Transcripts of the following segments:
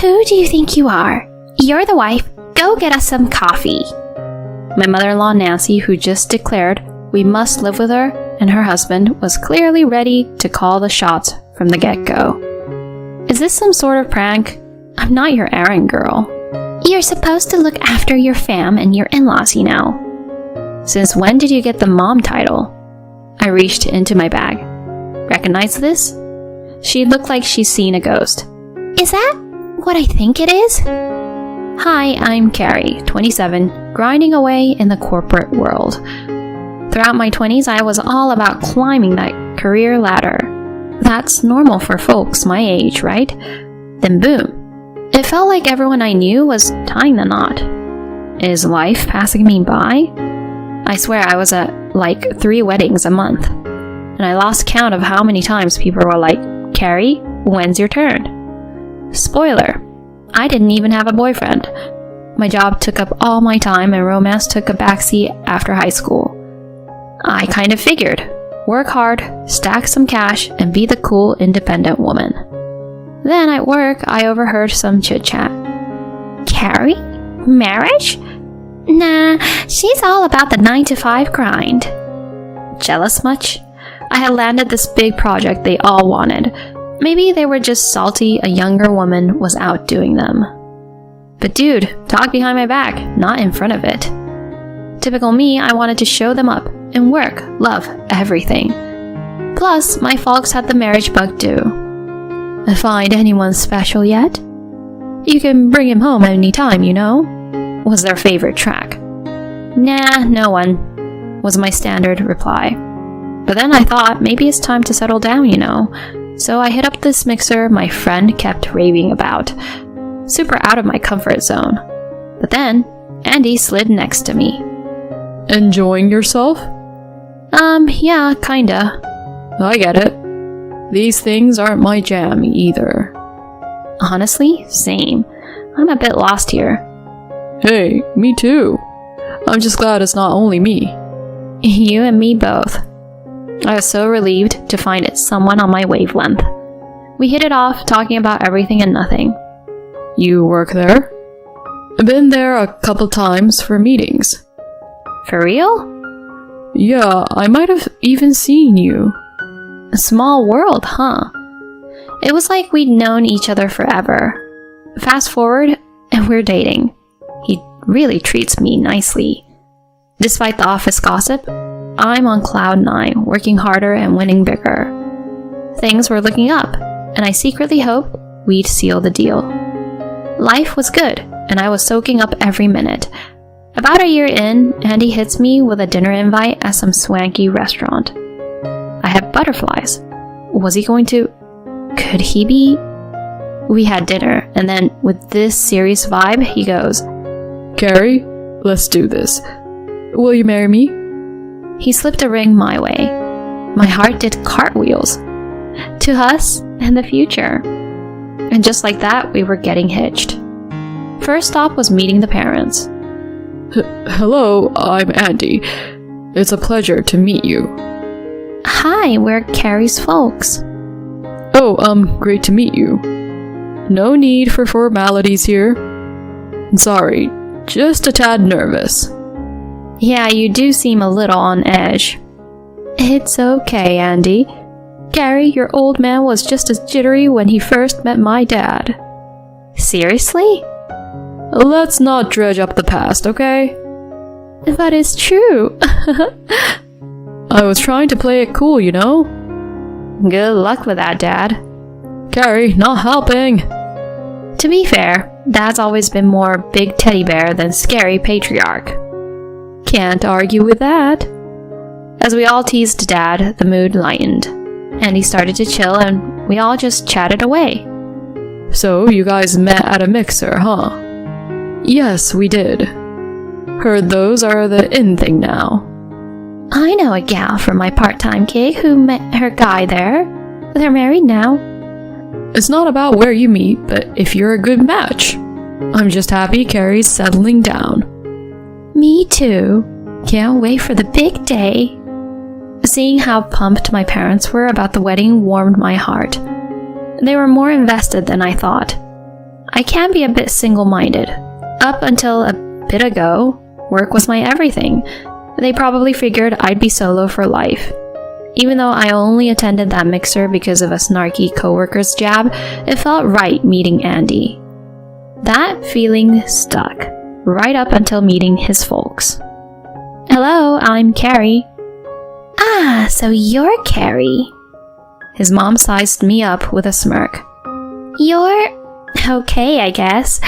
Who do you think you are? You're the wife. Go get us some coffee. My mother-in-law Nancy, who just declared we must live with her and her husband, was clearly ready to call the shots from the get-go. Is this some sort of prank? I'm not your errand girl. You're supposed to look after your fam and your in-laws, you know. Since when did you get the mom title? I reached into my bag. Recognize this? She looked like she's seen a ghost. Is that what I think it is? Hi, I'm Carrie, 27, grinding away in the corporate world. Throughout my 20s, I was all about climbing that career ladder. That's normal for folks my age, right? Then boom. It felt like everyone I knew was tying the knot. Is life passing me by? I swear I was at like 3 weddings a month. And I lost count of how many times people were like, Carrie, when's your turn? Spoiler, I didn't even have a boyfriend. My job took up all my time and romance took a backseat after high school. I kind of figured, work hard, stack some cash, and be the cool, independent woman. Then at work, I overheard some chit-chat. Carrie? Marriage? Nah, she's all about the 9-to-5 grind. Jealous much? I had landed this big project they all wanted. Maybe they were just salty a younger woman was outdoing them. But dude, talk behind my back, not in front of it. Typical me, I wanted to show them up, and work, love, everything. Plus, my folks had the marriage bug too. Find anyone special yet? You can bring him home anytime, you know? Was their favorite track. Nah, no one, was my standard reply. But then I thought maybe it's time to settle down, you know? So I hit up this mixer my friend kept raving about. Super out of my comfort zone. But then, Andy slid next to me. Enjoying yourself? Yeah, kinda. I get it. These things aren't my jam either. Honestly, same. I'm a bit lost here. Hey, me too. I'm just glad it's not only me. You and me both. I was so relieved to find it someone on my wavelength. We hit it off, talking about everything and nothing. You work there? I've been there a couple times for meetings. For real? Yeah, I might have even seen you. A small world, huh? It was like we'd known each other forever. Fast forward, and we're dating. He really treats me nicely. Despite the office gossip, I'm on cloud 9, working harder and winning bigger. Things were looking up, and I secretly hoped we'd seal the deal. Life was good, and I was soaking up every minute. About a year in, Andy hits me with a dinner invite at some swanky restaurant. I had butterflies. Was he going to... Could he be... We had dinner, and then, with this serious vibe, he goes, Carrie, let's do this. Will you marry me? He slipped a ring my way. My heart did cartwheels. To us and the future. And just like that, we were getting hitched. First stop was meeting the parents. Hello, I'm Andy. It's a pleasure to meet you. Hi, we're Carrie's folks. Oh, great to meet you. No need for formalities here. Sorry, just a tad nervous. Yeah, you do seem a little on edge. It's okay, Andy. Carrie, your old man was just as jittery when he first met my dad. Seriously? Let's not dredge up the past, okay? That is true. I was trying to play it cool, you know? Good luck with that, Dad. Carrie, not helping. To be fair, Dad's always been more big teddy bear than scary patriarch. Can't argue with that. As we all teased Dad, the mood lightened. Andy started to chill and we all just chatted away. So, you guys met at a mixer, huh? Yes, we did. Heard those are the in thing now. I know a gal from my part-time gig who met her guy there. They're married now. It's not about where you meet, but if you're a good match. I'm just happy Carrie's settling down. Me too. Can't wait for the big day. Seeing how pumped my parents were about the wedding warmed my heart. They were more invested than I thought. I can be a bit single-minded. Up until a bit ago, work was my everything. They probably figured I'd be solo for life. Even though I only attended that mixer because of a snarky coworker's jab, it felt right meeting Andy. That feeling stuck, right up until meeting his folks. Hello, I'm Carrie. Ah, so you're Carrie. His mom sized me up with a smirk. You're okay, I guess.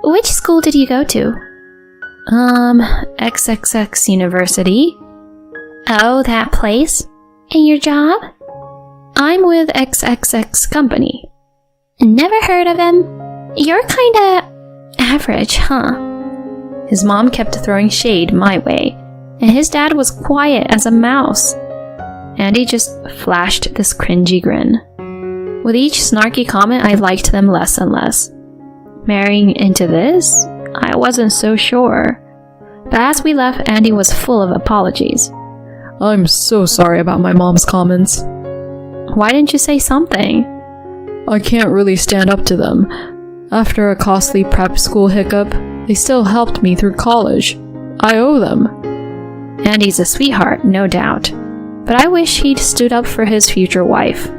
Which school did you go to? XXX University. Oh, that place? And your job? I'm with XXX Company. Never heard of him. You're kinda average, huh? His mom kept throwing shade my way, and his dad was quiet as a mouse. Andy just flashed this cringy grin. With each snarky comment, I liked them less and less. Marrying into this? I wasn't so sure. But as we left, Andy was full of apologies. I'm so sorry about my mom's comments. Why didn't you say something? I can't really stand up to them. After a costly prep school hiccup, they still helped me through college. I owe them. Andy's a sweetheart, no doubt. But I wish he'd stood up for his future wife.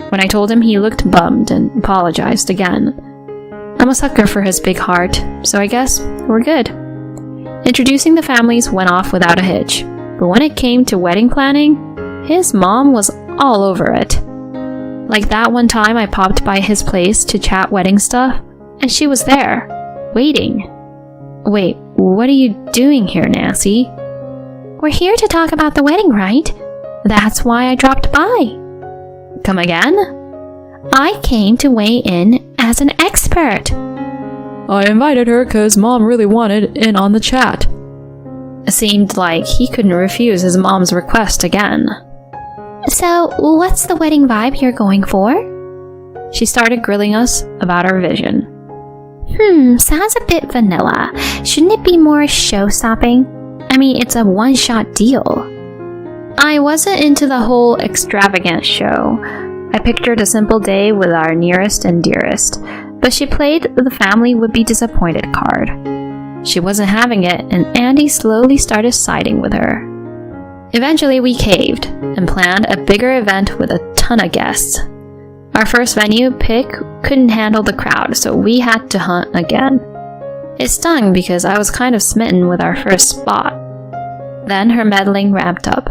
When I told him, he looked bummed and apologized again. I'm a sucker for his big heart, so I guess we're good. Introducing the families went off without a hitch, but when it came to wedding planning, his mom was all over it. Like that one time I popped by his place to chat wedding stuff, and she was there, waiting. Wait, what are you doing here, Nancy? We're here to talk about the wedding, right? That's why I dropped by. Come again? I came to weigh in as an expert. I invited her because Mom really wanted in on the chat. It seemed like he couldn't refuse his mom's request again. So, what's the wedding vibe you're going for? She started grilling us about our vision. Sounds a bit vanilla. Shouldn't it be more show-stopping? I mean, it's a one-shot deal. I wasn't into the whole extravagant show. I pictured a simple day with our nearest and dearest, but she played the family would be disappointed card. She wasn't having it, and Andy slowly started siding with her. Eventually we caved and planned a bigger event with a ton of guests. Our first venue pick couldn't handle the crowd, so we had to hunt again. It stung because I was kind of smitten with our first spot. Then her meddling ramped up.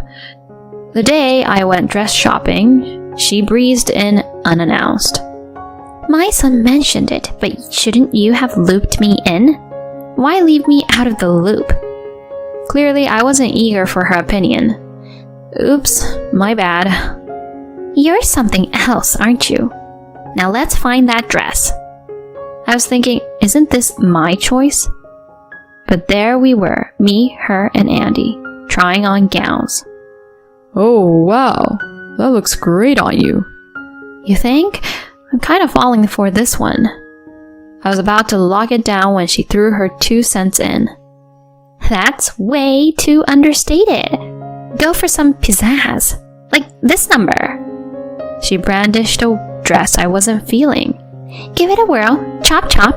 The day I went dress shopping, she breezed in unannounced. My son mentioned it, but shouldn't you have looped me in? Why leave me out of the loop? Clearly, I wasn't eager for her opinion. Oops, my bad. You're something else, aren't you? Now let's find that dress. I was thinking, isn't this my choice? But there we were, me, her, and Andy, trying on gowns. Oh, wow. That looks great on you. You think? I'm kind of falling for this one. I was about to lock it down when she threw her 2 cents in. That's way too understated. Go for some pizzazz. Like this number. She brandished a dress I wasn't feeling. Give it a whirl. Chop chop.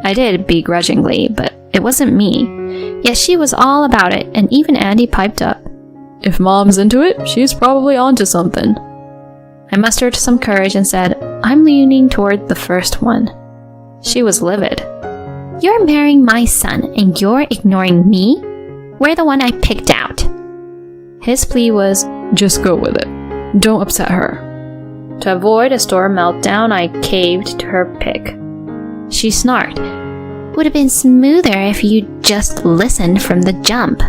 I did begrudgingly, but it wasn't me. Yet she was all about it, and even Andy piped up. If Mom's into it, she's probably onto something. I mustered some courage and said, I'm leaning toward the first one. She was livid. You're marrying my son and you're ignoring me? We're the one I picked out. His plea was, just go with it. Don't upset her. To avoid a store meltdown, I caved to her pick. She snarked. Would have been smoother if you just listened from the jump.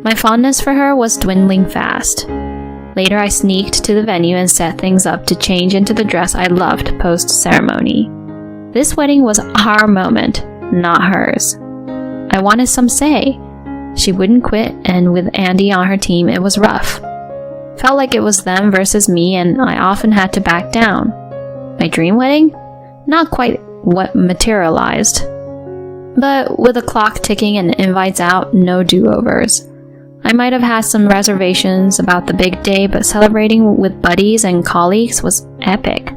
My fondness for her was dwindling fast. Later, I sneaked to the venue and set things up to change into the dress I loved post-ceremony. This wedding was our moment, not hers. I wanted some say. She wouldn't quit, and with Andy on her team, it was rough. Felt like it was them versus me, and I often had to back down. My dream wedding? Not quite what materialized. But with the clock ticking and invites out, no do-overs. I might have had some reservations about the big day, but celebrating with buddies and colleagues was epic.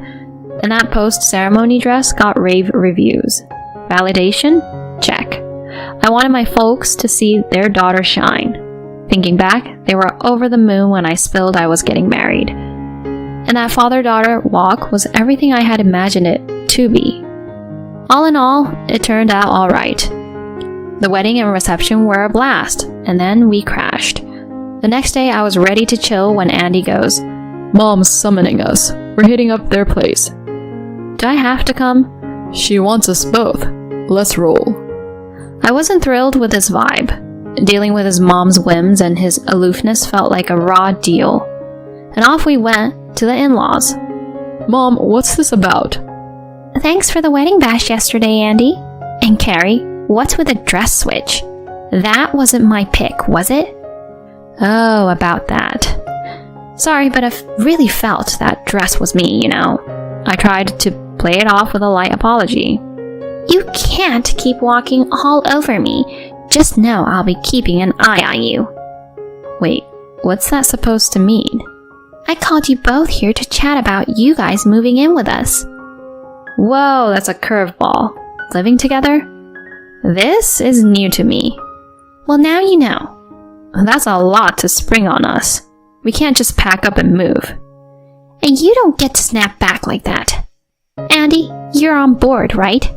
And that post-ceremony dress got rave reviews. Validation? Check. I wanted my folks to see their daughter shine. Thinking back, they were over the moon when I spilled I was getting married. And that father-daughter walk was everything I had imagined it to be. All in all, it turned out all right. The wedding and reception were a blast, and then we crashed. The next day, I was ready to chill when Andy goes, Mom's summoning us. We're hitting up their place. "Do I have to come?" She wants us both. Let's roll. I wasn't thrilled with his vibe. Dealing with his mom's whims and his aloofness felt like a raw deal. And off we went to the in-laws. Mom, what's this about? "Thanks for the wedding bash yesterday, Andy. And Carrie, what's with the dress switch? That wasn't my pick, was it?" "Oh, about that. Sorry, but I really felt that dress was me, you know." I tried to play it off with a light apology. "You can't keep walking all over me. Just know I'll be keeping an eye on you." Wait, what's that supposed to mean? "I called you both here to chat about you guys moving in with us." Whoa, that's a curveball. Living together? This is new to me. "Well, now you know." That's a lot to spring on us. We can't just pack up and move. "And you don't get to snap back like that. Andy, you're on board, right?"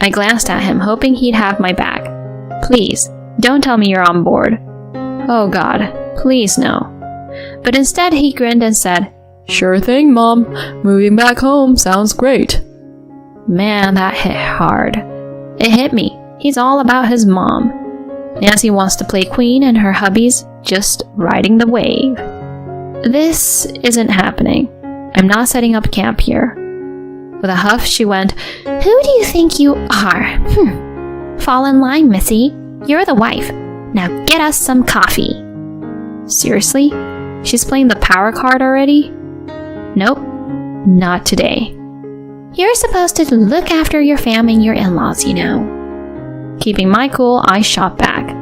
I glanced at him, hoping he'd have my back. Please, don't tell me you're on board. Oh God, please no. But instead he grinned and said, Sure thing, Mom. Moving back home sounds great. Man, that hit hard. It hit me. He's all about his mom. Nancy wants to play queen and her hubby's just riding the wave. This isn't happening. I'm not setting up camp here. With a huff, she went, "Who do you think you are? Fall in line, Missy. You're the wife. Now get us some coffee." Seriously? She's playing the power card already? Nope, not today. "You're supposed to look after your fam and your in-laws, you know." Keeping my cool, I shot back.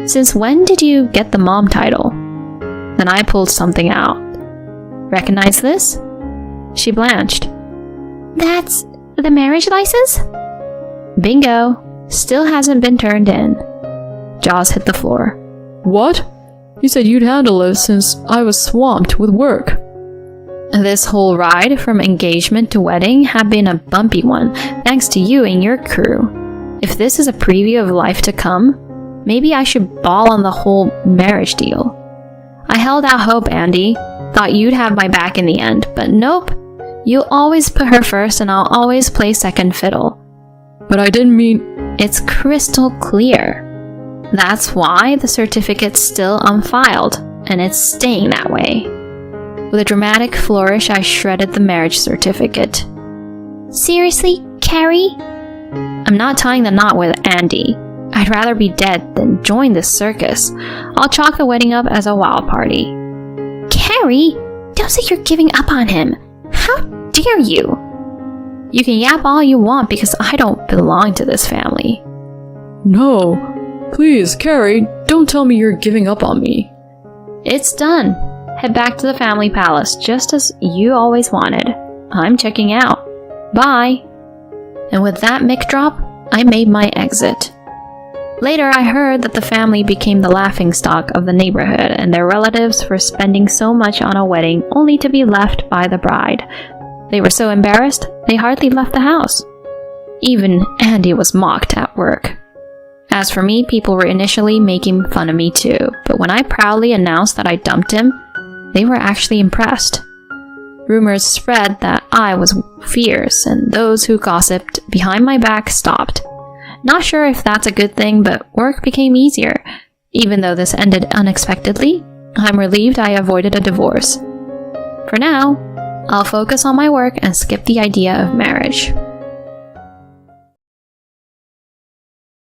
"Since when did you get the mom title?" Then I pulled something out. "Recognize this?" She blanched. "That's the marriage license?" Bingo. Still hasn't been turned in. Jaws hit the floor. What? You said you'd handle it since I was swamped with work. This whole ride from engagement to wedding had been a bumpy one, thanks to you and your crew. If this is a preview of life to come, maybe I should ball on the whole marriage deal. I held out hope, Andy. Thought you'd have my back in the end, but nope. You'll always put her first and I'll always play second fiddle. But I didn't mean... It's crystal clear. That's why the certificate's still unfiled, and it's staying that way. With a dramatic flourish, I shredded the marriage certificate. "Seriously, Carrie?" "I'm not tying the knot with Andy. I'd rather be dead than join this circus. I'll chalk the wedding up as a wild party." "Carrie, don't say you're giving up on him. How dare you?" "You can yap all you want because I don't belong to this family." No. Please, Carrie, don't tell me you're giving up on me. "It's done. Head back to the family palace, just as you always wanted. I'm checking out. Bye." And with that mic drop, I made my exit. Later, I heard that the family became the laughingstock of the neighborhood and their relatives for spending so much on a wedding only to be left by the bride. They were so embarrassed, they hardly left the house. Even Andy was mocked at work. As for me, people were initially making fun of me too, but when I proudly announced that I dumped him, they were actually impressed. Rumors spread that I was fierce, and those who gossiped behind my back stopped. Not sure if that's a good thing, but work became easier. Even though this ended unexpectedly, I'm relieved I avoided a divorce. For now, I'll focus on my work and skip the idea of marriage.